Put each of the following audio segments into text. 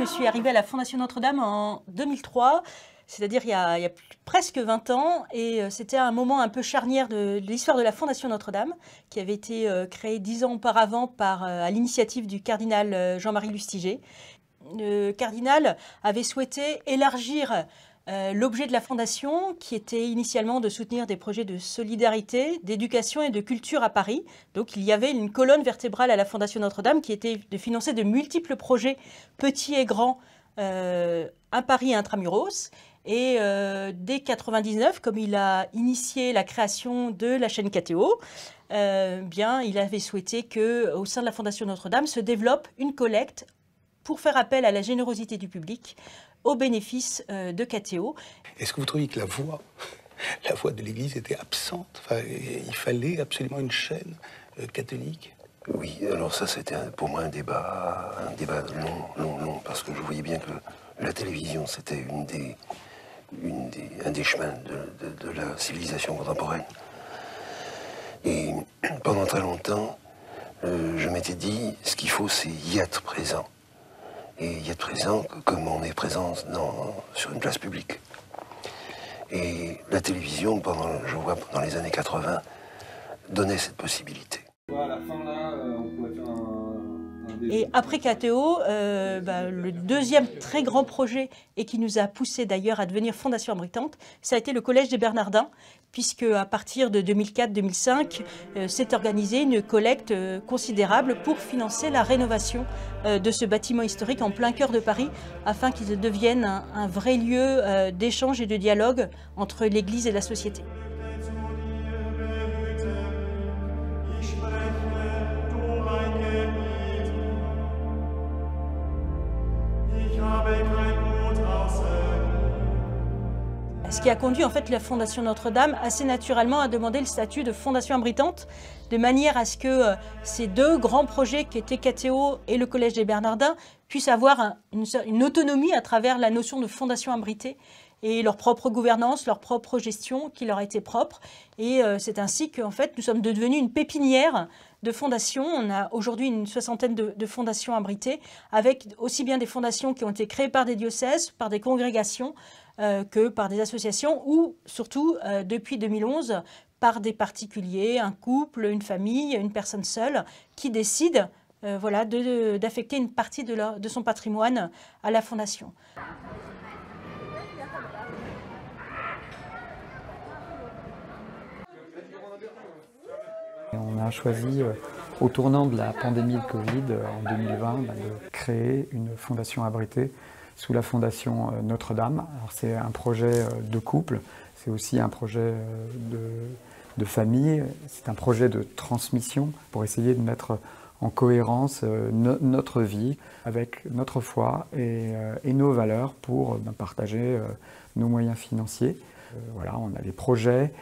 je suis arrivée à la Fondation Notre-Dame en 2003, c'est-à-dire il y a presque 20 ans, et c'était un moment un peu charnière de l'histoire de la Fondation Notre-Dame, qui avait été créée 10 ans auparavant à l'initiative du cardinal Jean-Marie Lustiger. Le cardinal avait souhaité élargir l'objet de la Fondation, qui était initialement de soutenir des projets de solidarité, d'éducation et de culture à Paris. Donc il y avait une colonne vertébrale à la Fondation Notre-Dame qui était de financer de multiples projets, petits et grands, à Paris et intramuros. Et dès 99, comme il a initié la création de la chaîne KTO, bien, il avait souhaité qu'au sein de la Fondation Notre-Dame se développe une collecte pour faire appel à la générosité du public au bénéfice de KTO. Est-ce que vous trouvez que la voix de l'Église était absente? Enfin, il fallait absolument une chaîne catholique? Oui, alors ça c'était pour moi un débat long, parce que je voyais bien que la télévision c'était un des chemins de la civilisation contemporaine. Et pendant très longtemps, je m'étais dit, ce qu'il faut c'est y être présent. Et y être présent comme on est présent sur une place publique. Et la télévision, je vois pendant les années 80, donnait cette possibilité. Voilà, à la fin là, on pourrait faire Et après KTO, le deuxième très grand projet, et qui nous a poussé d'ailleurs à devenir Fondation Abritante, ça a été le Collège des Bernardins, puisque à partir de 2004-2005, s'est organisée une collecte considérable pour financer la rénovation de ce bâtiment historique en plein cœur de Paris, afin qu'il devienne un vrai lieu d'échange et de dialogue entre l'Église et la société. Ce qui a conduit en fait la Fondation Notre-Dame assez naturellement à demander le statut de Fondation Abritante, de manière à ce que ces deux grands projets qui étaient KTO et le Collège des Bernardins puissent avoir une autonomie à travers la notion de Fondation abritée et leur propre gouvernance, leur propre gestion qui leur était propre. Et c'est ainsi qu'en fait nous sommes devenus une pépinière de fondations. On a aujourd'hui une soixantaine de fondations abritées, avec aussi bien des fondations qui ont été créées par des diocèses, par des congrégations, que par des associations, ou surtout depuis 2011 par des particuliers, un couple, une famille, une personne seule qui décide d'affecter une partie de son patrimoine à la fondation. On a choisi, au tournant de la pandémie de Covid en 2020, de créer une fondation abritée sous la Fondation Notre-Dame. C'est un projet de couple, c'est aussi un projet de famille, c'est un projet de transmission pour essayer de mettre en cohérence notre vie avec notre foi et nos valeurs pour partager nos moyens financiers. Voilà, on a des projets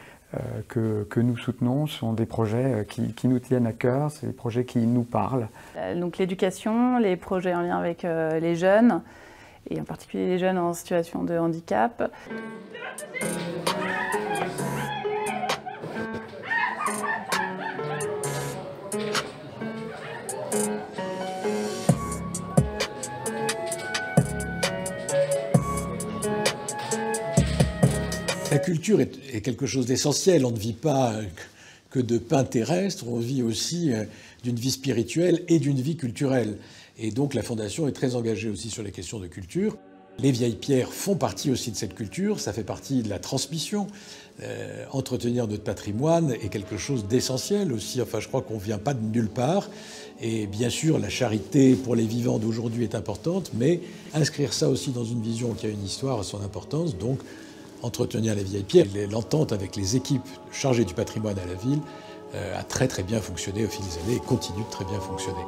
que nous soutenons, sont des projets qui nous tiennent à cœur, c'est des projets qui nous parlent. Donc l'éducation, les projets en lien avec les jeunes, et en particulier les jeunes en situation de handicap. La culture est quelque chose d'essentiel. On ne vit pas que de pain terrestre, on vit aussi d'une vie spirituelle et d'une vie culturelle. Et donc la Fondation est très engagée aussi sur les questions de culture. Les vieilles pierres font partie aussi de cette culture, ça fait partie de la transmission. Entretenir notre patrimoine est quelque chose d'essentiel aussi. Enfin, je crois qu'on ne vient pas de nulle part. Et bien sûr, la charité pour les vivants d'aujourd'hui est importante, mais inscrire ça aussi dans une vision qui a une histoire a son importance. Donc, entretenir les vieilles pierres. L'entente avec les équipes chargées du patrimoine à la ville a très bien fonctionné au fil des années et continue de très bien fonctionner.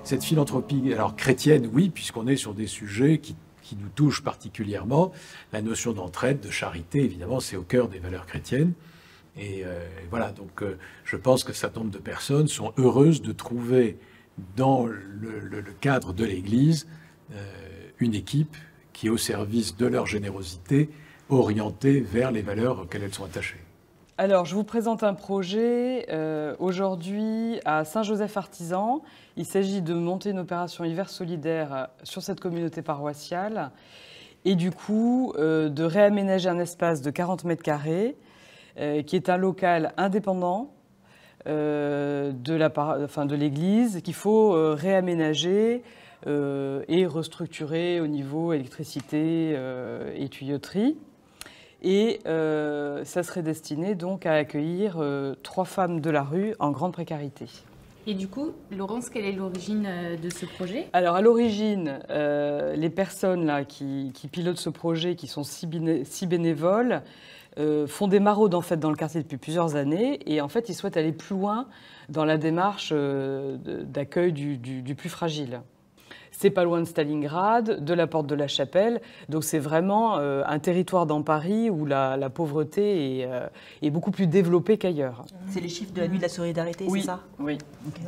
cette philanthropie, alors chrétienne, oui, puisqu'on est sur des sujets qui nous touchent particulièrement. La notion d'entraide, de charité, évidemment, c'est au cœur des valeurs chrétiennes. Et voilà, donc je pense que un certain nombre de personnes sont heureuses de trouver dans le cadre de l'Église une équipe qui est au service de leur générosité, orientée vers les valeurs auxquelles elles sont attachées. Alors, je vous présente un projet aujourd'hui à Saint-Joseph-Artisan. Il s'agit de monter une opération hiver solidaire sur cette communauté paroissiale et du coup de réaménager un espace de 40 mètres carrés qui est un local indépendant de l'Église qu'il faut réaménager et restructurer au niveau électricité et tuyauterie. Et ça serait destiné donc à accueillir 3 femmes de la rue en grande précarité. Et du coup, Laurence, quelle est l'origine de ce projet? Alors à l'origine, les personnes là, qui pilotent ce projet, qui sont 6 bénévoles, font des maraudes en fait dans le quartier depuis plusieurs années et en fait ils souhaitent aller plus loin dans la démarche d'accueil du plus fragile. C'est pas loin de Stalingrad, de la porte de la Chapelle, donc c'est vraiment un territoire dans Paris où la pauvreté est beaucoup plus développée qu'ailleurs. C'est les chiffres de la nuit de la solidarité, oui, c'est ça? Oui. Okay.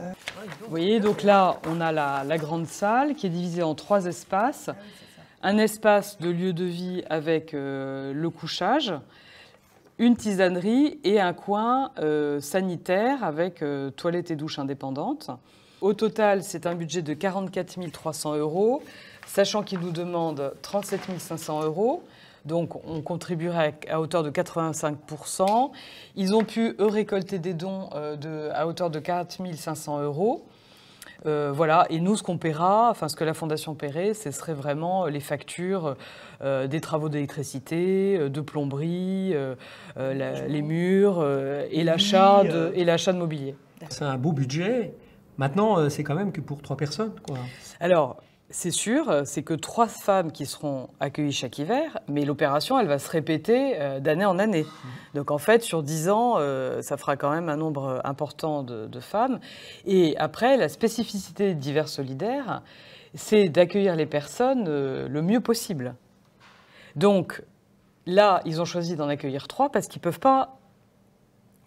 Vous voyez, donc là, on a la grande salle qui est divisée en 3 espaces. Un espace de lieu de vie avec le couchage, une tisanerie et un coin sanitaire avec toilette et douche indépendantes. Au total, c'est un budget de 44 300 €, sachant qu'ils nous demandent 37 500 €. Donc, on contribuerait à hauteur de 85%. Ils ont pu, eux, récolter des dons à hauteur de 4 500 €. Voilà. Et nous, ce qu'on paiera, enfin, ce que la Fondation paierait, ce serait vraiment les factures des travaux d'électricité, de plomberie, les murs et l'achat de mobilier. C'est un beau budget. Maintenant, c'est quand même que pour 3 personnes, quoi. Alors, c'est sûr, c'est que 3 femmes qui seront accueillies chaque hiver, mais l'opération, elle va se répéter d'année en année. Donc, en fait, sur 10 ans, ça fera quand même un nombre important de femmes. Et après, la spécificité d'Hiver solidaire, c'est d'accueillir les personnes le mieux possible. Donc, là, ils ont choisi d'en accueillir 3 parce qu'ils ne peuvent pas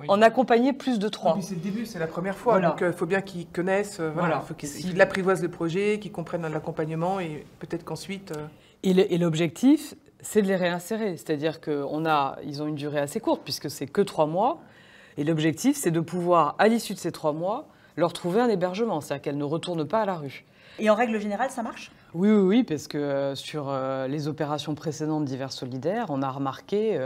en accompagner plus de 3. C'est le début, c'est la première fois, voilà. Donc il faut bien qu'ils connaissent, voilà. Faut qu'ils apprivoisent le projet, qu'ils comprennent l'accompagnement et peut-être qu'ensuite... Et l'objectif, c'est de les réinsérer, c'est-à-dire qu'ils ont une durée assez courte puisque c'est que 3 mois, et l'objectif, c'est de pouvoir, à l'issue de ces 3 mois, leur trouver un hébergement, c'est-à-dire qu'elles ne retournent pas à la rue. Et en règle générale, ça marche? Oui, parce que sur les opérations précédentes d'Hiver solidaire, on a remarqué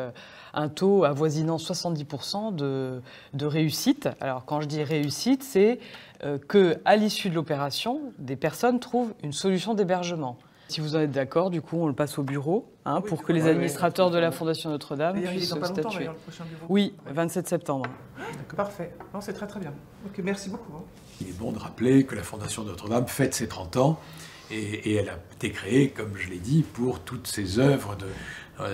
un taux avoisinant 70% de réussite. Alors quand je dis réussite, c'est qu'à l'issue de l'opération, des personnes trouvent une solution d'hébergement. Si vous en êtes d'accord, du coup, on le passe au bureau pour que les administrateurs de la Fondation Notre-Dame puissent statuer. Oui, 27 septembre. Parfait. Non, c'est très bien. Ok, merci beaucoup. Il est bon de rappeler que la Fondation Notre-Dame fête ses 30 ans et elle a été créée, comme je l'ai dit, pour toutes ces œuvres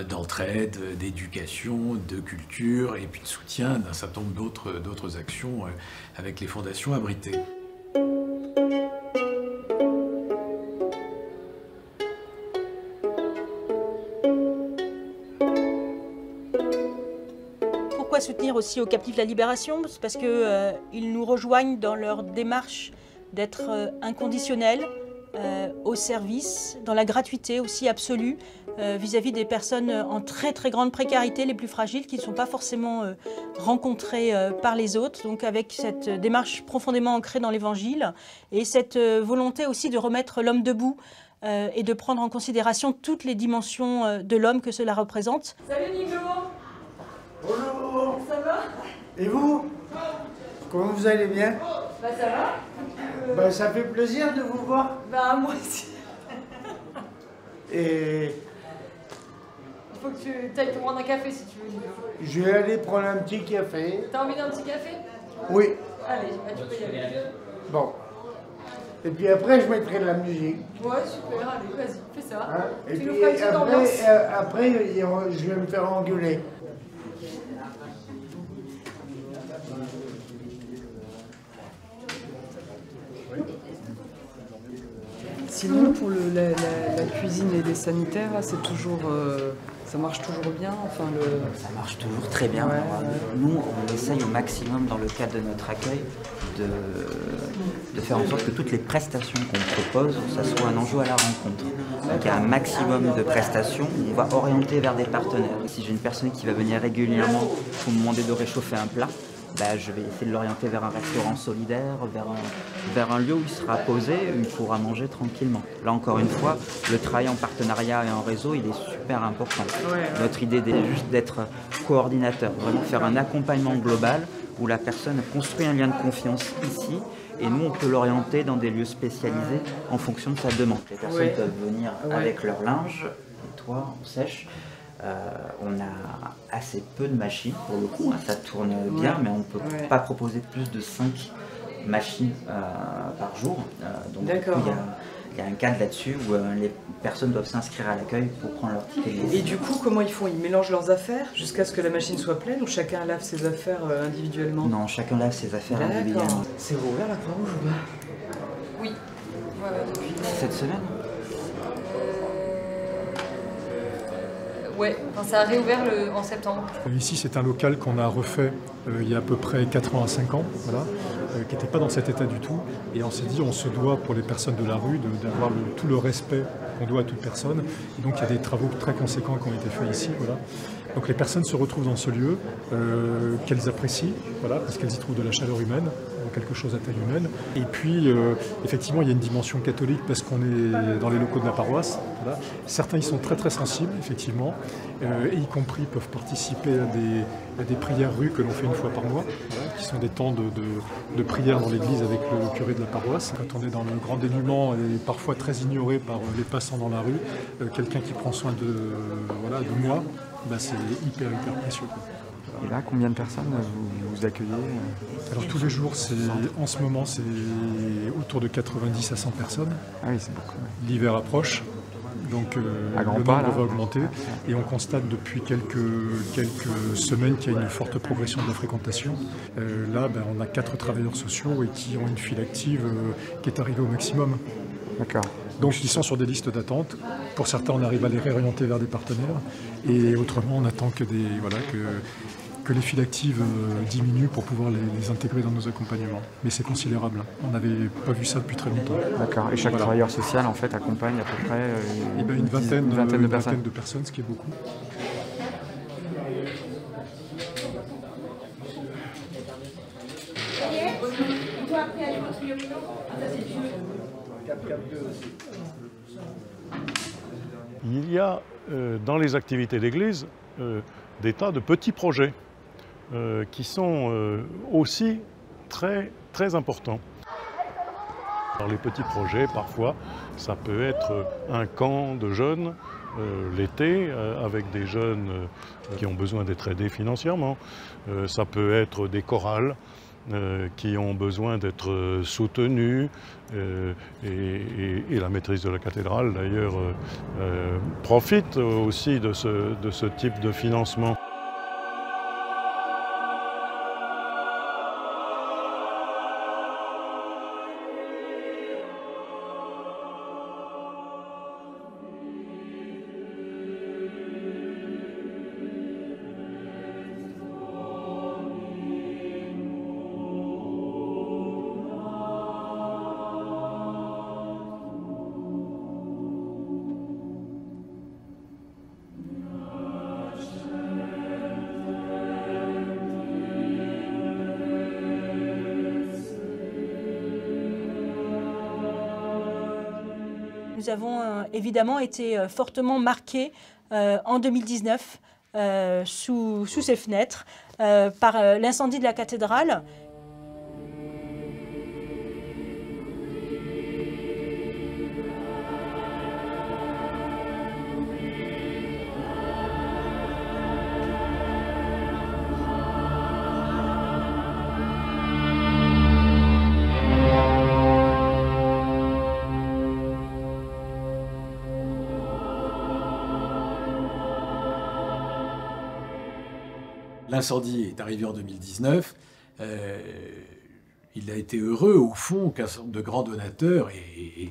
d'entraide, d'éducation, de culture et puis de soutien d'un certain nombre d'autres actions avec les fondations abritées. Pourquoi soutenir aussi aux captifs la libération? C'est parce qu'ils nous rejoignent dans leur démarche d'être inconditionnels, au service, dans la gratuité aussi absolue, vis-à-vis des personnes en très grande précarité, les plus fragiles, qui ne sont pas forcément rencontrées par les autres. Donc avec cette démarche profondément ancrée dans l'Évangile et cette volonté aussi de remettre l'homme debout et de prendre en considération toutes les dimensions de l'homme que cela représente. Salut Nico! Bonjour! Ça va? Et vous? Comment vous allez bien? Bah ça va. Ça fait plaisir de vous voir. Bah moi aussi. Et... Il faut que tu ailles te prendre un café si tu veux. Je vais aller prendre un petit café. T'as envie d'un petit café? Oui. Allez, tu peux y aller. Bon. Et puis après, je mettrai de la musique. Ouais, super, allez, vas-y, fais ça. Hein? Et tu puis nous feras une petite ambiance. après, je vais me faire engueuler. Sinon, pour la cuisine et les sanitaires, là, c'est toujours, ça marche toujours bien. Enfin, Ça marche toujours très bien. Ouais. Nous, on essaye au maximum, dans le cadre de notre accueil, de faire en sorte que toutes les prestations qu'on propose, ça soit un enjeu à la rencontre. Donc il y a un maximum de prestations, on va orienter vers des partenaires. Si j'ai une personne qui va venir régulièrement pour me demander de réchauffer un plat, je vais essayer de l'orienter vers un restaurant solidaire, vers un lieu où il sera posé, où il pourra manger tranquillement. Là encore une fois, le travail en partenariat et en réseau, il est super important. Notre idée est juste d'être coordinateur, vraiment faire un accompagnement global où la personne construit un lien de confiance ici et nous on peut l'orienter dans des lieux spécialisés en fonction de sa demande. Les personnes peuvent venir avec leur linge, nettoie, on sèche. On a assez peu de machines pour le coup, ça tourne bien, mais on ne peut pas proposer plus de 5 machines par jour. Donc du coup, il y a un cadre là-dessus où les personnes doivent s'inscrire à l'accueil pour prendre leur ticket. Et du coup, comment ils font? Ils mélangent leurs affaires jusqu'à ce que la machine soit pleine ou chacun lave ses affaires individuellement? Non, chacun lave ses affaires individuellement. C'est rouvert la Croix-Rouge ou pas? Oui. Depuis cette semaine? Ouais, enfin, ça a réouvert en septembre. Ici, c'est un local qu'on a refait il y a à peu près 4 ans à 5 ans, voilà, qui n'était pas dans cet état du tout. Et on s'est dit, on se doit pour les personnes de la rue d'avoir tout le respect qu'on doit à toute personne. Et donc il y a des travaux très conséquents qui ont été faits ici. Voilà. Donc les personnes se retrouvent dans ce lieu, qu'elles apprécient, voilà, parce qu'elles y trouvent de la chaleur humaine, quelque chose à taille humaine. Et puis, effectivement, il y a une dimension catholique parce qu'on est dans les locaux de la paroisse. Voilà. Certains y sont très très sensibles, effectivement, et y compris peuvent participer à des prières rues que l'on fait une fois par mois, voilà, qui sont des temps de prière dans l'église avec le curé de la paroisse. Quand on est dans le grand dénuement et parfois très ignoré par les passants dans la rue, quelqu'un qui prend soin de moi, c'est hyper précieux, quoi. Et là, combien de personnes vous accueillez? Alors tous les jours, en ce moment, c'est autour de 90 à 100 personnes. Ah oui, c'est beaucoup. L'hiver approche, donc le nombre va augmenter. Et on constate depuis quelques semaines qu'il y a une forte progression de la fréquentation. Là, on a 4 travailleurs sociaux et qui ont une file active qui est arrivée au maximum. D'accord. Donc ils sont sur des listes d'attente. Pour certains, on arrive à les réorienter vers des partenaires. Et autrement, on attend que les files actives diminuent pour pouvoir les intégrer dans nos accompagnements. Mais c'est considérable. On n'avait pas vu ça depuis très longtemps. D'accord. Et chaque travailleur social, en fait, accompagne à peu près une vingtaine de personnes, ce qui est beaucoup. Il y a dans les activités d'église des tas de petits projets qui sont aussi très, très importants. Alors les petits projets, parfois, ça peut être un camp de jeunes l'été avec des jeunes qui ont besoin d'être aidés financièrement. Ça peut être des chorales qui ont besoin d'être soutenus et la maîtrise de la cathédrale d'ailleurs profite aussi de ce type de financement. Nous avons évidemment été fortement marqués en 2019 sous ces fenêtres par l'incendie de la cathédrale. L'incendie est arrivé en 2019. il a été heureux, au fond, qu'un certain nombre de grands donateurs,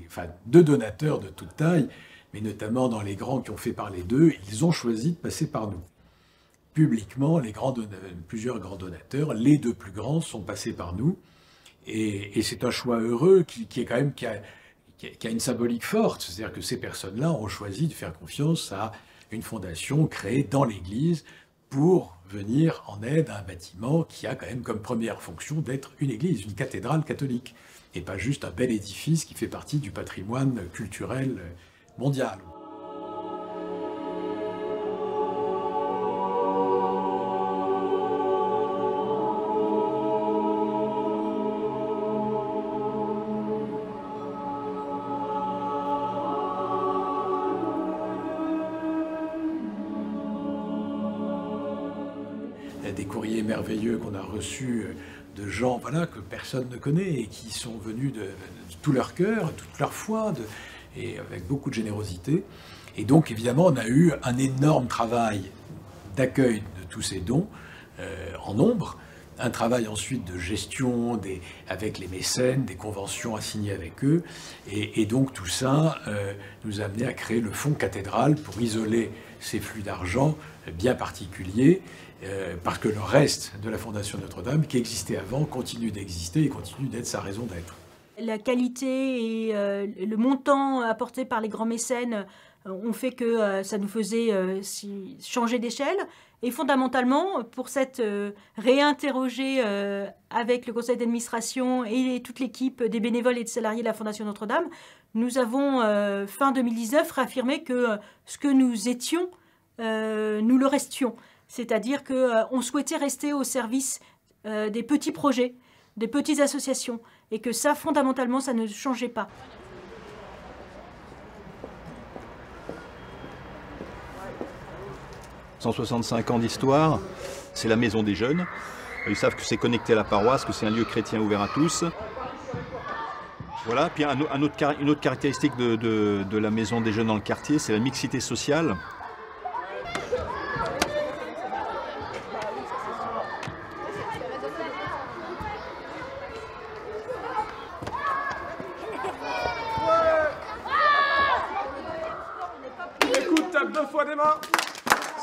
enfin de donateurs de toute taille, mais notamment dans les grands qui ont fait parler d'eux, ils ont choisi de passer par nous. Publiquement, plusieurs grands donateurs, les 2 plus grands, sont passés par nous. Et c'est un choix heureux qui a une symbolique forte. C'est-à-dire que ces personnes-là ont choisi de faire confiance à une fondation créée dans l'Église pour venir en aide à un bâtiment qui a quand même comme première fonction d'être une église, une cathédrale catholique, et pas juste un bel édifice qui fait partie du patrimoine culturel mondial. Des courriers merveilleux qu'on a reçus de gens que personne ne connaît et qui sont venus de tout leur cœur, de toute leur foi, et avec beaucoup de générosité. Et donc, évidemment, on a eu un énorme travail d'accueil de tous ces dons en nombre, un travail ensuite de gestion avec les mécènes, des conventions à signer avec eux, et donc tout ça nous a amené à créer le fonds cathédrale pour isoler ces flux d'argent bien particuliers, parce que le reste de la Fondation Notre-Dame, qui existait avant, continue d'exister et continue d'être sa raison d'être. La qualité et le montant apporté par les grands mécènes ont fait que ça nous faisait changer d'échelle. Et fondamentalement, pour s'être réinterrogé avec le conseil d'administration et toute l'équipe des bénévoles et de salariés de la Fondation Notre-Dame, nous avons, fin 2019, réaffirmé que ce que nous étions, nous le restions. C'est-à-dire qu'on souhaitait rester au service des petits projets, des petites associations, et que ça, fondamentalement, ça ne changeait pas. « 165 ans d'histoire, c'est la maison des jeunes. Ils savent que c'est connecté à la paroisse, que c'est un lieu chrétien ouvert à tous. Voilà. Puis une autre caractéristique de la maison des jeunes dans le quartier, c'est la mixité sociale. Tape 2 fois des mains.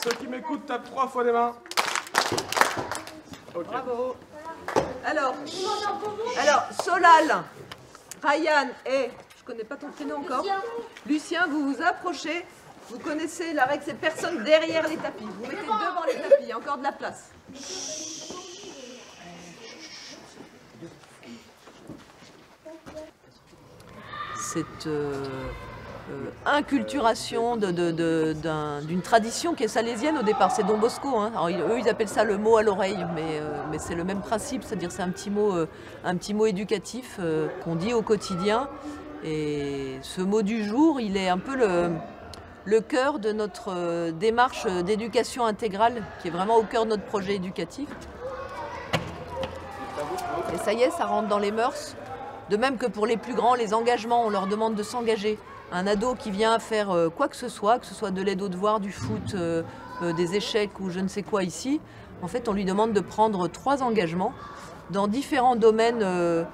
Ceux qui m'écoutent tapent 3 fois des mains. Okay. Bravo. Alors, Solal, Ryan et, je connais pas ton prénom encore, Lucien, vous vous approchez. Vous connaissez la règle, c'est personne derrière les tapis. Vous mettez devant les tapis, il y a encore de la place. Cette inculturation d'une tradition qui est salésienne au départ, c'est Don Bosco. Hein. Alors, eux, ils appellent ça le mot à l'oreille, mais c'est le même principe, c'est-à-dire c'est un petit mot éducatif qu'on dit au quotidien. Et ce mot du jour, il est un peu le cœur de notre démarche d'éducation intégrale, qui est vraiment au cœur de notre projet éducatif. Et ça y est, ça rentre dans les mœurs. De même que pour les plus grands, les engagements, on leur demande de s'engager. Un ado qui vient faire quoi que ce soit de l'aide aux devoirs, du foot, des échecs ou je ne sais quoi ici, en fait, on lui demande de prendre 3 engagements dans différents domaines de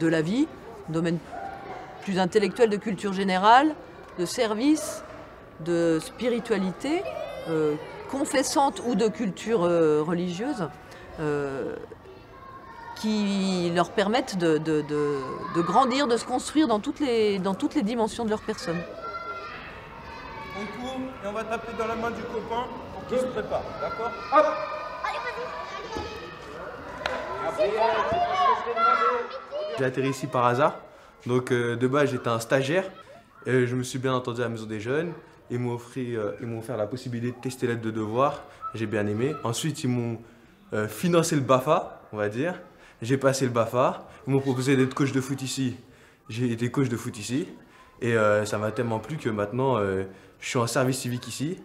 la vie, domaines plus intellectuels de culture générale, de service, de spiritualité, confessante ou de culture religieuse, qui leur permettent de grandir, de se construire dans toutes les dimensions de leur personne. On court et on va taper dans la main du copain pour qu'il se prépare, d'accord? Hop! J'ai atterri ici par hasard, donc de base j'étais un stagiaire, et je me suis bien entendu à la maison des jeunes, ils m'ont offert la possibilité de tester l'aide de devoir, j'ai bien aimé. Ensuite ils m'ont financé le BAFA, on va dire. J'ai passé le BAFA, ils m'ont proposé d'être coach de foot ici. J'ai été coach de foot ici et ça m'a tellement plu que maintenant je suis en service civique ici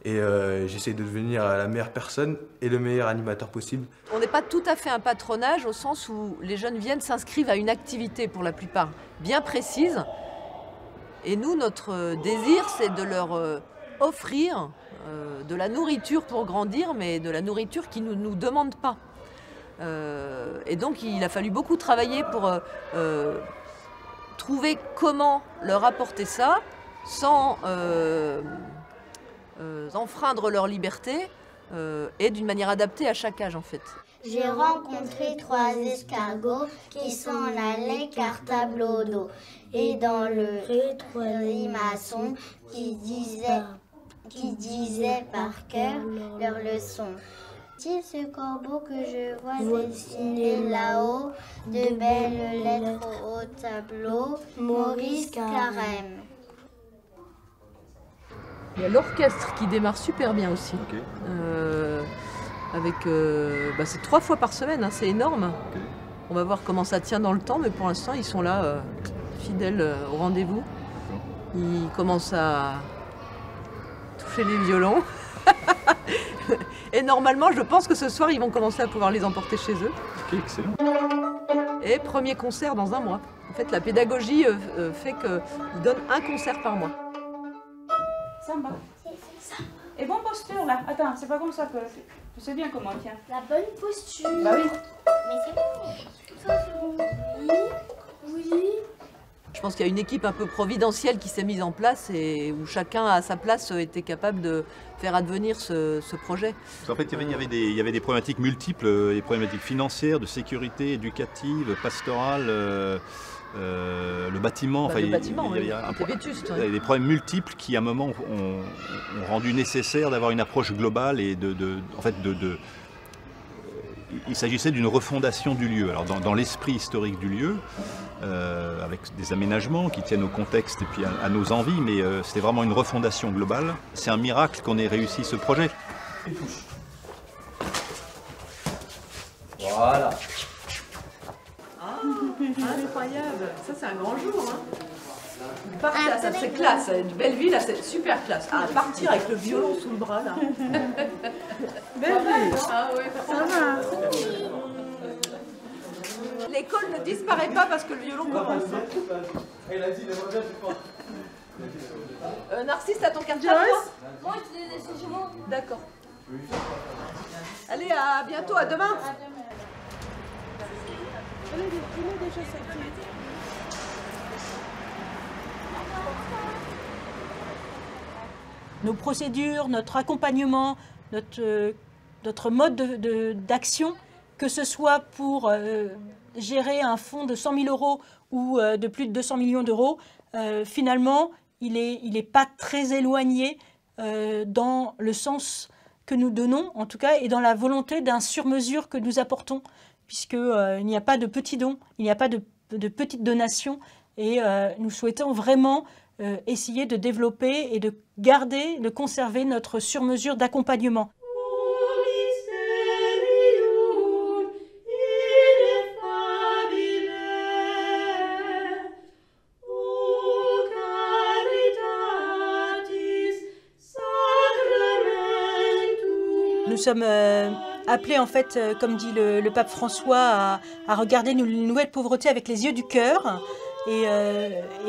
et j'essaie de devenir la meilleure personne et le meilleur animateur possible. On n'est pas tout à fait un patronage au sens où les jeunes viennent, s'inscrivent à une activité pour la plupart bien précise et nous, notre désir, c'est de leur offrir de la nourriture pour grandir, mais de la nourriture qui ne nous demande pas. Et donc il a fallu beaucoup travailler pour trouver comment leur apporter ça sans enfreindre leur liberté et d'une manière adaptée à chaque âge en fait. J'ai rencontré 3 escargots qui s'en allaient cartable au dos. Et dans le 3 limaçons qui disaient par cœur leur leçon. C'est ce corbeau que je vois dessiner là-haut, de belles lettres au tableau, Maurice Carême. Il y a l'orchestre qui démarre super bien aussi. Okay. C'est 3 fois par semaine, hein, c'est énorme. Okay. On va voir comment ça tient dans le temps, mais pour l'instant, ils sont là, fidèles au rendez-vous. Ils commencent à toucher les violons. Et normalement, je pense que ce soir, ils vont commencer à pouvoir les emporter chez eux. Ok, excellent. Et premier concert dans 1 mois. En fait, la pédagogie fait qu'ils donnent un concert par mois. Samba. Et bonne posture là. Attends, c'est pas comme ça que. Tu sais bien comment, tiens. La bonne posture. Bah oui. Mais c'est bon. Ça c'est bon. Oui. Oui. Je pense qu'il y a une équipe un peu providentielle qui s'est mise en place et où chacun à sa place était capable de faire advenir ce projet. En fait, il y avait des problématiques multiples, des problématiques financières, de sécurité, éducative, pastorale. Le bâtiment, il y a des problèmes multiples qui à un moment ont rendu nécessaire d'avoir une approche globale et il s'agissait d'une refondation du lieu. Alors dans l'esprit historique du lieu, avec des aménagements qui tiennent au contexte et puis à nos envies, mais c'était vraiment une refondation globale. C'est un miracle qu'on ait réussi ce projet. Voilà. Incroyable, ça c'est un grand jour. Hein. Ça c'est classe, une belle ville, c'est super classe. Ah, partir avec le violon sous le bras là. Belle ville. Ah oui, ça va. L'école ne disparaît pas parce que le violon commence. Narcisse, t'as ton carton? Moi, je l'ai laissé chez moi. D'accord. Allez, à bientôt, à demain. Nos procédures, notre accompagnement, notre mode d'action, que ce soit pour gérer un fonds de 100 000 euros ou de plus de 200 millions d'euros, finalement, il est pas très éloigné dans le sens que nous donnons, en tout cas, et dans la volonté d'un sur-mesure que nous apportons, puisqu'il n'y a pas de petits dons, il n'y a pas de petites donations, et nous souhaitons vraiment essayer de développer et de garder, de conserver notre sur-mesure d'accompagnement. Nous sommes appelés, en fait, comme dit le pape François, à regarder une nouvelle pauvreté avec les yeux du cœur. Et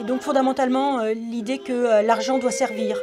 donc, fondamentalement, l'idée que l'argent doit servir.